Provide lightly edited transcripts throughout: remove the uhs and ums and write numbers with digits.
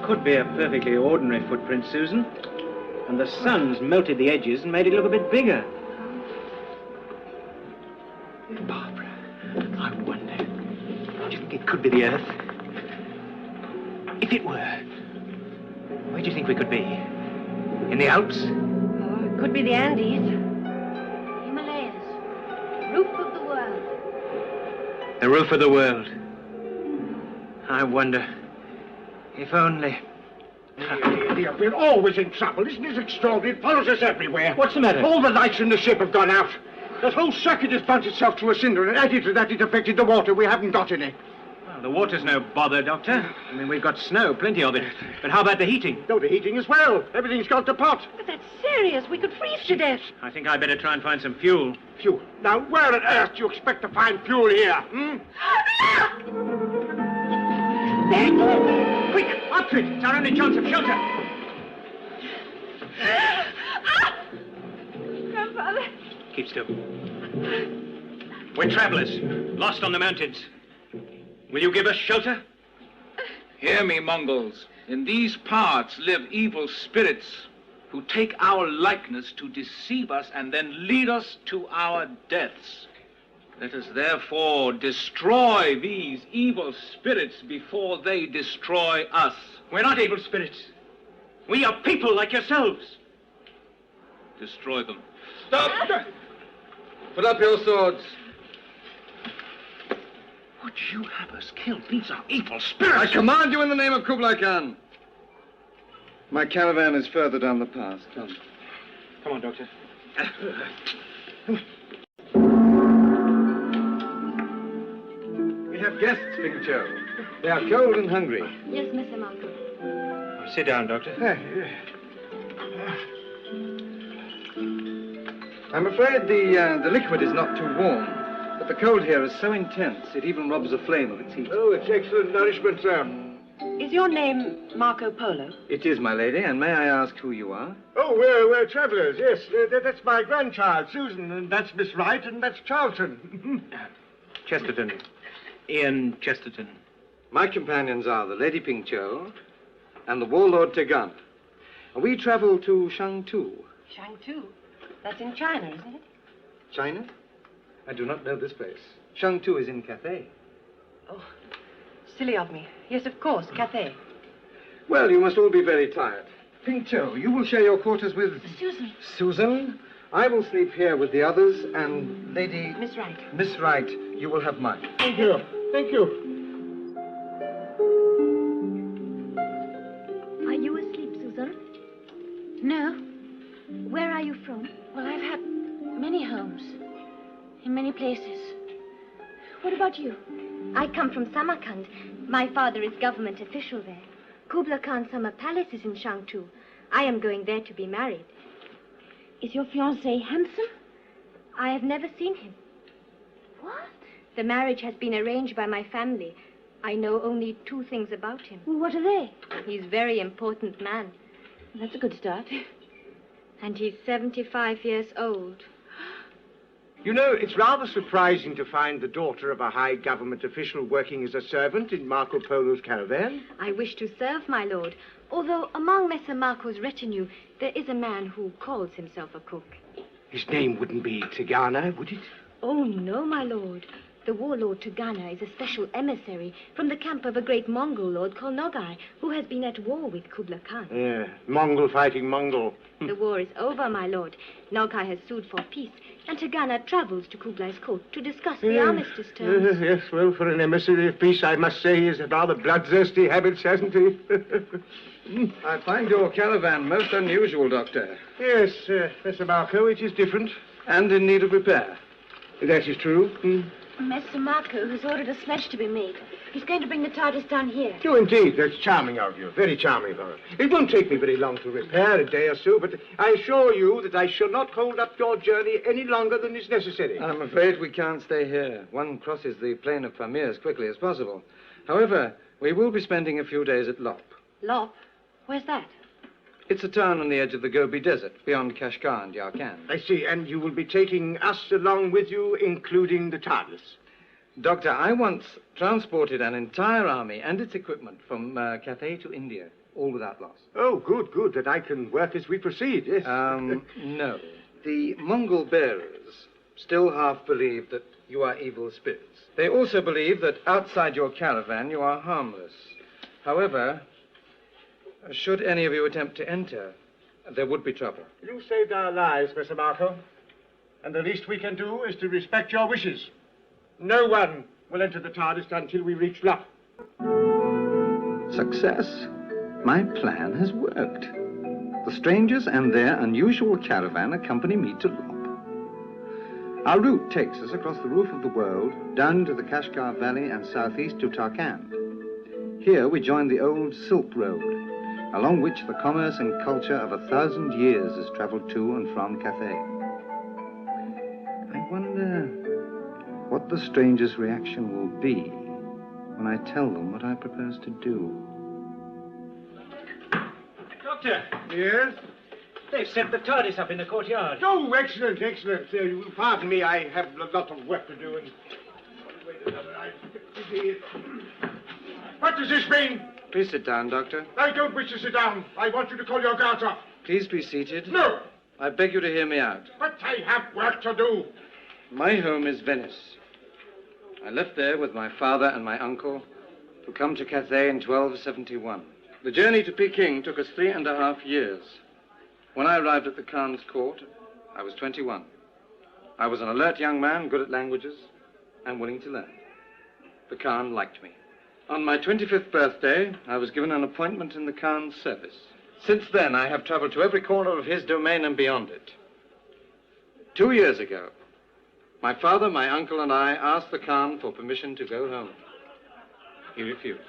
could be a perfectly ordinary footprint, Susan. And the sun's melted the edges and made it look a bit bigger. Barbara, I wonder, do you think it could be the Earth? If it were, where do you think we could be? In the Alps? Oh, it could be the Andes. Himalayas. Roof of the world. The roof of the world. I wonder, if only... Dear, we're always in trouble. Isn't this extraordinary? It follows us everywhere. What's the matter? All the lights in the ship have gone out. That whole circuit has burnt itself to a cinder, and added to that, it affected the water. We haven't got any. Well, the water's no bother, Doctor. I mean, we've got snow, plenty of it. But how about the heating? No, the heating as well. Everything's got to pot. But that's serious. We could freeze to death. I think I'd better try and find some fuel. Fuel? Now, where on earth do you expect to find fuel here, hmm? There! Quick, up to it! It's our only chance of shelter. Grandfather. Keep still. We're travelers, lost on the mountains. Will you give us shelter? Hear me, Mongols. In these parts live evil spirits who take our likeness to deceive us and then lead us to our deaths. Let us therefore destroy these evil spirits before they destroy us. We're not evil spirits. We are people like yourselves. Destroy them. Stop! Put up your swords. Would you have us killed? These are evil spirits. I command you in the name of Kublai Khan. My caravan is further down the pass. Come. Come on, Doctor. We have guests, Big Joe. They are cold and hungry. Yes, Mr. Malcolm. Sit down, Doctor. I'm afraid the liquid is not too warm, but the cold here is so intense it even robs a flame of its heat. Oh, it's excellent nourishment, sir. Is your name Marco Polo? It is, my lady, and may I ask who you are? Oh, we're travelers, yes. That's my grandchild, Susan, and that's Miss Wright, and that's Charlton. Chesterton. Ian Chesterton. My companions are the Lady Pingcho and the warlord Tegana. We travel to Shangtu. Shangtu? That's in China, isn't it? China? I do not know this place. Shangtu is in Cathay. Oh, silly of me. Yes, of course, Cathay. Well, you must all be very tired. Pingcho, you will share your quarters with... Susan. Susan? I will sleep here with the others, and Lady... Miss Wright. Miss Wright, you will have mine. Thank you. Thank you. Are you asleep, Susan? No. Where are you from? Well, I've had many homes. In many places. What about you? I come from Samarkand. My father is government official there. Kublai Khan's summer palace is in Shangtu. I am going there to be married. Is your fiancé handsome? I have never seen him. What? The marriage has been arranged by my family. I know only 2 things about him. Well, what are they? He's a very important man. That's a good start. And he's 75 years old. You know, it's rather surprising to find the daughter of a high government official working as a servant in Marco Polo's caravan. I wish to serve, my lord. Although among Messer Marco's retinue, there is a man who calls himself a cook. His name wouldn't be Tegana, would it? Oh, no, my lord. The warlord Tegana is a special emissary from the camp of a great Mongol lord called Nogai, who has been at war with Kublai Khan. Yeah, Mongol fighting Mongol. The war is over, my lord. Nogai has sued for peace, and Tegana travels to Kublai's court to discuss the armistice terms. Yes, well, for an emissary of peace, I must say he has rather bloodthirsty habits, hasn't he? I find your caravan most unusual, Doctor. Yes, Messer Marco, it is different. And in need of repair. That is true. Messer Marco has ordered a sledge to be made. He's going to bring the TARDIS down here. Oh, indeed. That's charming of you. Very charming of you. It won't take me very long to repair, a day or so, but I assure you that I shall not hold up your journey any longer than is necessary. I'm afraid we can't stay here. One crosses the plain of Pamir as quickly as possible. However, we will be spending a few days at Lop. Lop? Where's that? It's a town on the edge of the Gobi Desert, beyond Kashgar and Yarkand. I see, and you will be taking us along with you, including the TARDIS. Doctor, I once transported an entire army and its equipment from Cathay to India. all without loss. Oh, good, good. That I can work as we proceed, yes. No. The Mongol bearers still half believe that you are evil spirits. They also believe that outside your caravan you are harmless. However, should any of you attempt to enter, there would be trouble. You saved our lives, Mr. Marco. And the least we can do is to respect your wishes. No one will enter the TARDIS until we reach Lop. Success. My plan has worked. The strangers and their unusual caravan accompany me to Lop. Our route takes us across the roof of the world, down into the Kashgar Valley and southeast to Tarkand. Here we join the old Silk Road, along which the commerce and culture of 1,000 years has traveled to and from Cathay. I wonder what the strangers' reaction will be when I tell them what I propose to do. Doctor, Yes? they've set the TARDIS up in the courtyard. Oh, excellent, excellent. Pardon me, I have a lot of work to do. And... Wait another, What does this mean? Please sit down, Doctor. I don't wish to sit down. I want you to call your guards off. Please be seated. No, I beg you to hear me out. but I have work to do. My home is Venice. I left there with my father and my uncle to come to Cathay in 1271. The journey to Peking took us 3.5 years. When I arrived at the Khan's court, I was 21. I was an alert young man, good at languages, and willing to learn. The Khan liked me. On my 25th birthday, I was given an appointment in the Khan's service. Since then, I have traveled to every corner of his domain and beyond it. 2 years ago, my father, my uncle, and I asked the Khan for permission to go home. He refused.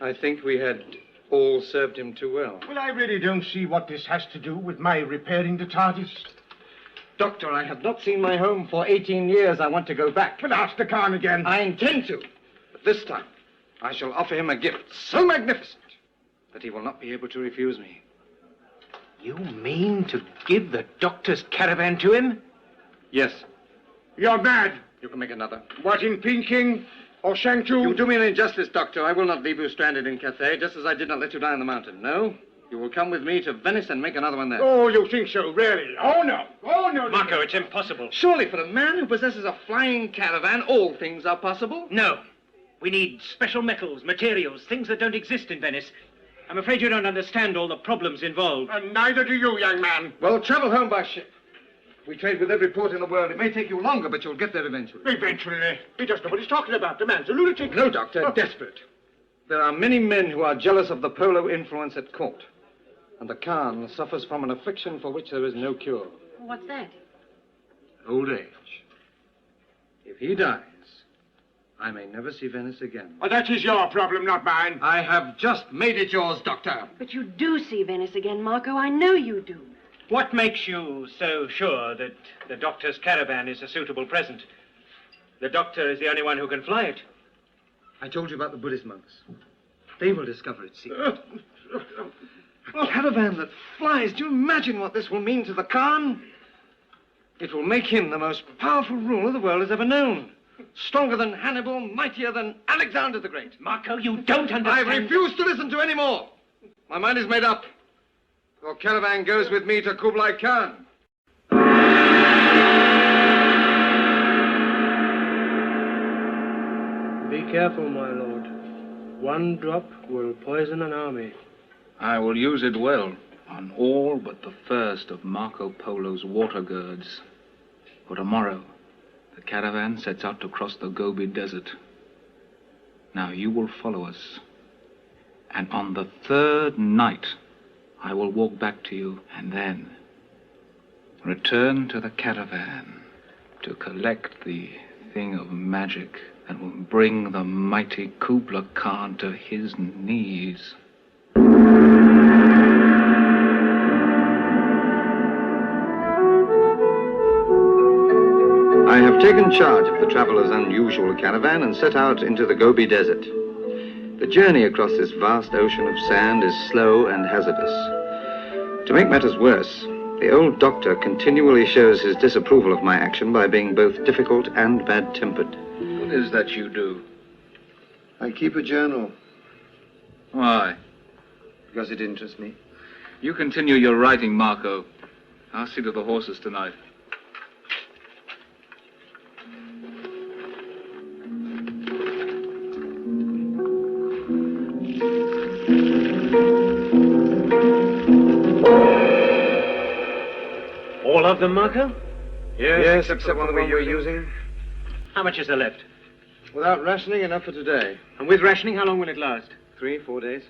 I think we had all served him too well. Well, I really don't see what this has to do with my repairing the TARDIS. Doctor, I have not seen my home for 18 years. I want to go back. But ask the Khan again. I intend to. But this time, I shall offer him a gift so magnificent that he will not be able to refuse me. You mean to give the doctor's caravan to him? Yes, You're mad. you can make another. What, in Peking or Shangtu? You do me an injustice, Doctor. I will not leave you stranded in Cathay, just as I did not let you die on the mountain. No, you will come with me to Venice and make another one there. Oh, you think so, really? Oh, no. Oh, no. Marco, it's impossible. Surely for a man who possesses a flying caravan, all things are possible. No. We need special metals, materials, things that don't exist in Venice. I'm afraid you don't understand all the problems involved. And neither do you, young man. Well, travel home by ship. We trade with every port in the world. It may take you longer, but you'll get there eventually. Eventually. He doesn't know what he's talking about. The man's a lunatic. No, Doctor, desperate. There are many men who are jealous of the Polo influence at court. And the Khan suffers from an affliction for which there is no cure. What's that? Old age. If he dies, I may never see Venice again. Well, that is your problem, not mine. I have just made it yours, Doctor. But you do see Venice again, Marco. I know you do. What makes you so sure that the doctor's caravan is a suitable present? The doctor is the only one who can fly it. I told you about the Buddhist monks. They will discover its secret. A caravan that flies. Do you imagine what this will mean to the Khan? It will make him the most powerful ruler the world has ever known. Stronger than Hannibal, mightier than Alexander the Great. Marco, you don't understand. I refuse to listen to any more. My mind is made up. Your caravan goes with me to Kublai Khan. Be careful, my lord. One drop will poison an army. I will use it well on all but the first of Marco Polo's water girds. For tomorrow, the caravan sets out to cross the Gobi Desert. Now you will follow us. And on the third night, I will walk back to you and then return to the caravan to collect the thing of magic that will bring the mighty Kublai Khan to his knees. I have taken charge of the traveler's unusual caravan and set out into the Gobi Desert. The journey across this vast ocean of sand is slow and hazardous. To make matters worse, the old doctor continually shows his disapproval of my action by being both difficult and bad-tempered. What is that you do? I keep a journal. Why? Because it interests me. You continue your writing, Marco. I'll see to the horses tonight. All of them, Marco? Yes, except the one we're using. How much is there left? Without rationing, enough for today. And with rationing, how long will it last? 3-4 days.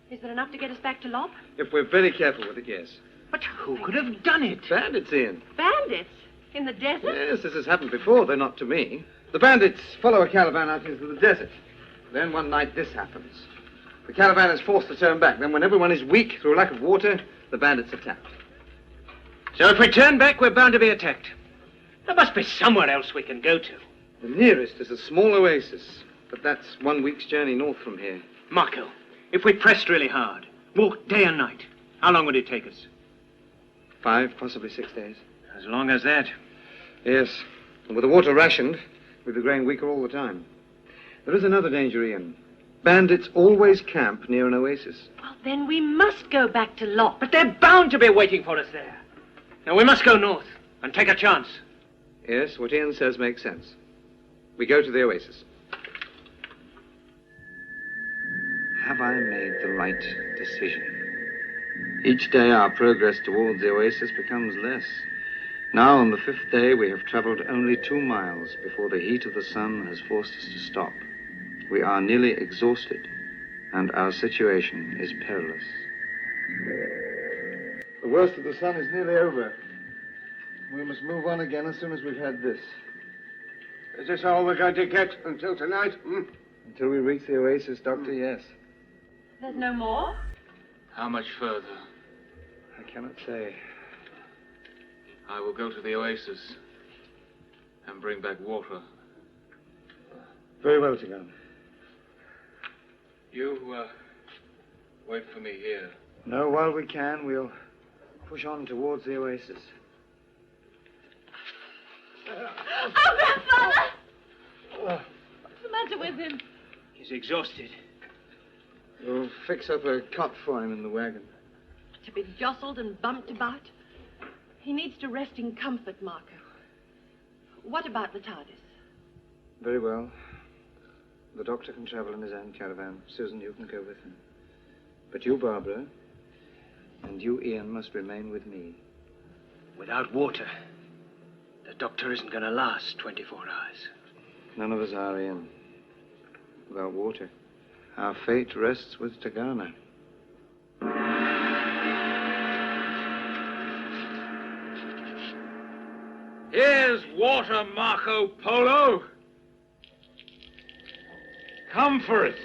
Is there enough to get us back to Lop? If we're very careful with it, yes. But who could have done it? Bandits, Ian. Bandits? In the desert? Yes, this has happened before, though not to me. The bandits follow a caravan out into the desert. Then one night this happens. The caravan is forced to turn back. Then when everyone is weak through lack of water, the bandits attack. So if we turn back, we're bound to be attacked. There must be somewhere else we can go to. The nearest is a small oasis, but that's 1 week's journey north from here. Marco, if we pressed really hard, walked day and night, how long would it take us? 5, possibly 6 days. As long as that. Yes, and with the water rationed, we'd be growing weaker all the time. There is another danger, Ian. Bandits always camp near an oasis. Well, then we must go back to Lop. But they're bound to be waiting for us there. Now, we must go north and take a chance. Yes, what Ian says makes sense. We go to the oasis. Have I made the right decision? Each day our progress towards the oasis becomes less. Now, on the 5th day, we have traveled only 2 miles before the heat of the sun has forced us to stop. We are nearly exhausted, and our situation is perilous. The worst of the sun is nearly over. We must move on again as soon as we've had this. Is this all we're going to get until tonight? Until we reach the oasis, Doctor, yes. There's no more? How much further? I cannot say. I will go to the oasis and bring back water. Very well, Tigan. You, wait for me here. No, while we can, we'll push on towards the oasis. Oh, Grandfather! What's the matter with him? He's exhausted. We'll fix up a cot for him in the wagon. To be jostled and bumped about? He needs to rest in comfort, Marco. What about the TARDIS? Very well. The doctor can travel in his own caravan. Susan, you can go with him. But you, Barbara, and you, Ian, must remain with me. Without water, the doctor isn't going to last 24 hours. None of us are, Ian. Without water. Our fate rests with Tagana. Here's water, Marco Polo. Come for it.